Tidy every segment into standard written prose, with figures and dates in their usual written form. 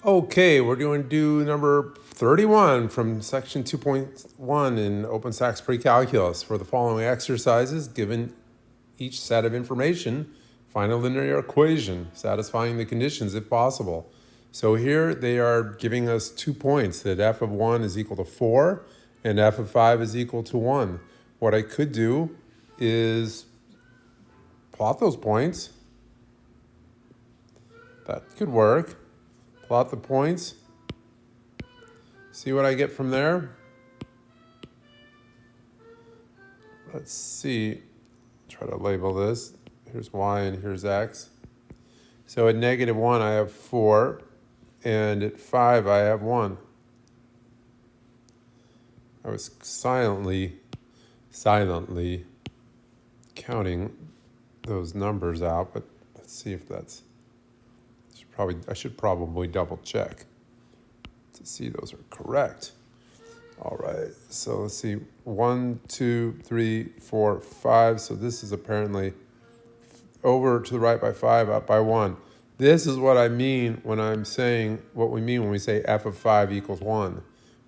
Okay, we're going to do number 31 from section 2.1 in Openstax Precalculus. For the following exercises, given each set of information, find a linear equation satisfying the conditions if possible. So here they are giving us 2 points, that f of 1 is equal to 4 and f of 5 is equal to 1. What I could do is plot those points. That could work. Plot the points. See what I get from there? Let's see. Try to label this. Here's y and here's x. So at negative 1, I have 4. And at 5, I have 1. I was silently counting those numbers out, but let's see if that's... I should probably double check to see those are correct. All right, so let's see, 1, 2, 3, 4, 5. So this is apparently over to the right by 5, up by 1. This is what I mean when I'm saying what we mean when we say f of 5 equals 1.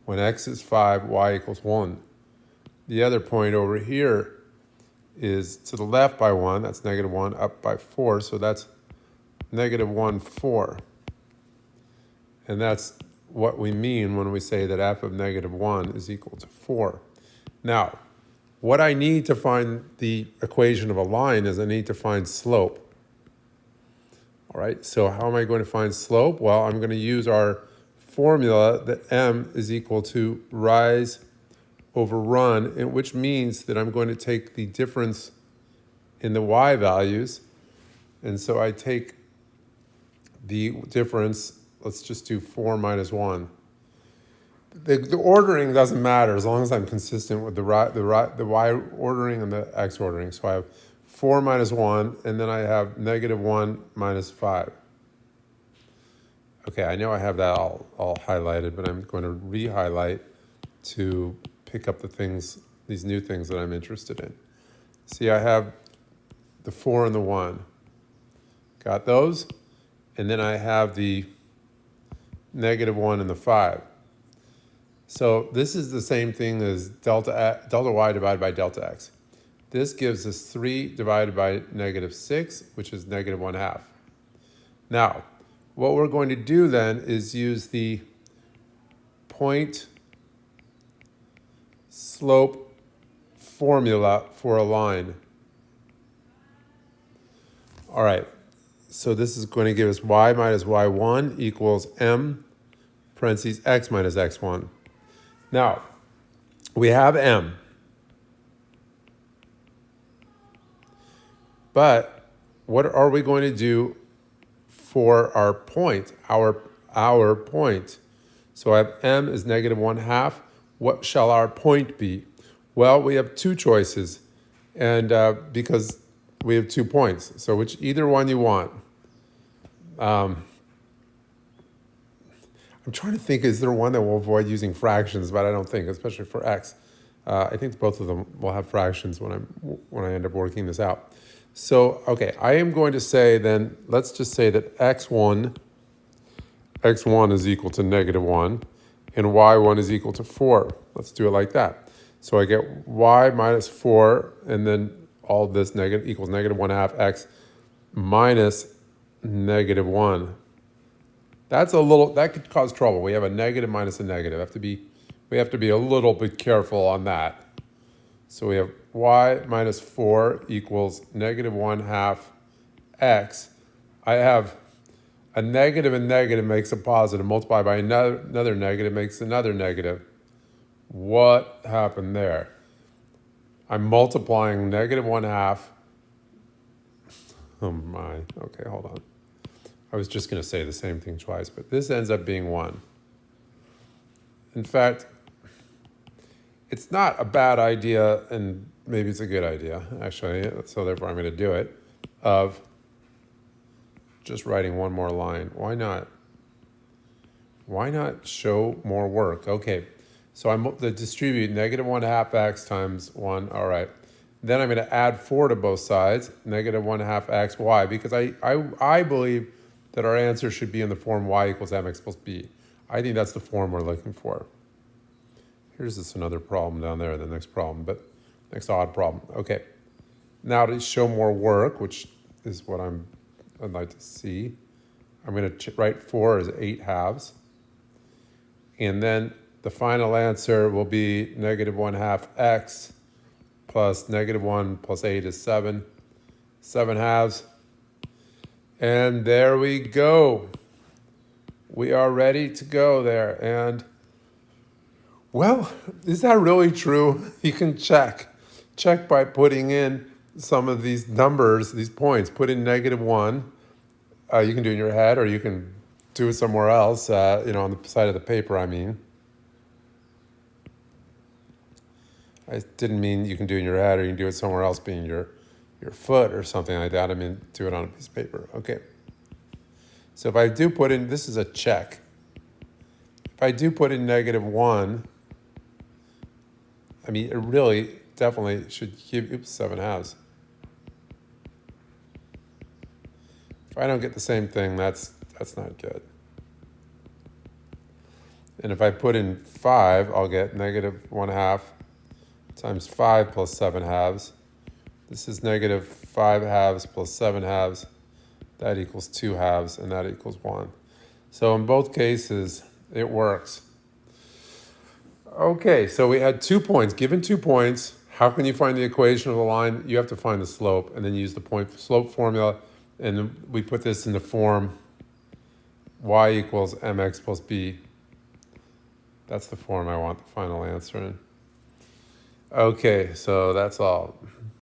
When x is 5, y equals 1. The other point over here is to the left by 1. That's negative 1, up by 4. So that's negative 1, 4. And that's what we mean when we say that f of negative 1 is equal to 4. Now, what I need to find the equation of a line is I need to find slope. All right, so how am I going to find slope? Well, I'm going to use our formula that m is equal to rise over run, which means that I'm going to take the difference in the y values. And so I take the difference, let's just do 4 minus 1. The ordering doesn't matter as long as I'm consistent with the y ordering and the x ordering. So I have 4 minus 1, and then I have negative 1 minus 5. Okay, I know I have that all highlighted, but I'm going to re-highlight to pick up the things, these new things that I'm interested in. See, I have the 4 and the 1. Got those? And then I have the negative 1 and the 5. So this is the same thing as delta y divided by delta x. This gives us 3 divided by negative 6, which is negative 1/2. Now, what we're going to do then is use the point slope formula for a line. All right, so this is going to give us y minus y1 equals m parentheses x minus x1. Now, we have m. But what are we going to do for our point, our point? So I have m is negative 1/2. What shall our point be? Well, we have two choices, and because we have 2 points, so either one you want. I'm trying to think, is there one that will avoid using fractions, but I don't think, especially for x. I think both of them will have fractions when I end up working this out. So, okay, I am going to say then, let's just say that x1 is equal to negative 1, and y1 is equal to 4. Let's do it like that. So I get y minus 4, and then all this equals negative 1/2 x minus negative 1. That could cause trouble. We have a negative minus a negative. We have to be a little bit careful on that. So we have y minus 4 equals negative 1/2 x. I have a negative and negative makes a positive. Multiply by another negative makes another negative. What happened there? I'm multiplying negative 1/2. Oh my. Okay, hold on. I was just going to say the same thing twice, but this ends up being 1. In fact, it's not a bad idea, and maybe it's a good idea, actually, so therefore I'm going to do it, of just writing one more line. Why not? Why not show more work? Okay, so I'm to distribute negative 1/2 x times 1. All right. Then I'm going to add 4 to both sides, negative 1/2 x. Why? Because I believe that our answer should be in the form y equals mx plus b. I think that's the form we're looking for. Here's this another problem down there, the next problem, but next odd problem. Okay, now to show more work, which is what I'd like to see, I'm going to write 4 as 8 halves. And then the final answer will be negative 1/2 x plus negative 1 plus 8 is 7. 7 halves. And there we go. We are ready to go there. And, well, is that really true? You can check. Check by putting in some of these numbers, these points. Put in negative 1. You can do it in your head, or you can do it somewhere else, on the side of the paper, I mean. I didn't mean you can do it in your head, or you can do it somewhere else, being your foot or something like that. I mean, do it on a piece of paper. Okay. So if I do put in, this is a check. If I do put in negative 1, I mean, it really definitely should give, 7 halves. If I don't get the same thing, that's not good. And if I put in 5, I'll get negative 1/2 times 5 plus 7 halves. This is negative 5 halves plus 7 halves. That equals 2 halves, and that equals 1. So in both cases, it works. Okay, so we had 2 points. Given 2 points, how can you find the equation of the line? You have to find the slope, and then use the point slope formula. And we put this in the form y equals mx plus b. That's the form I want the final answer in. Okay, so that's all.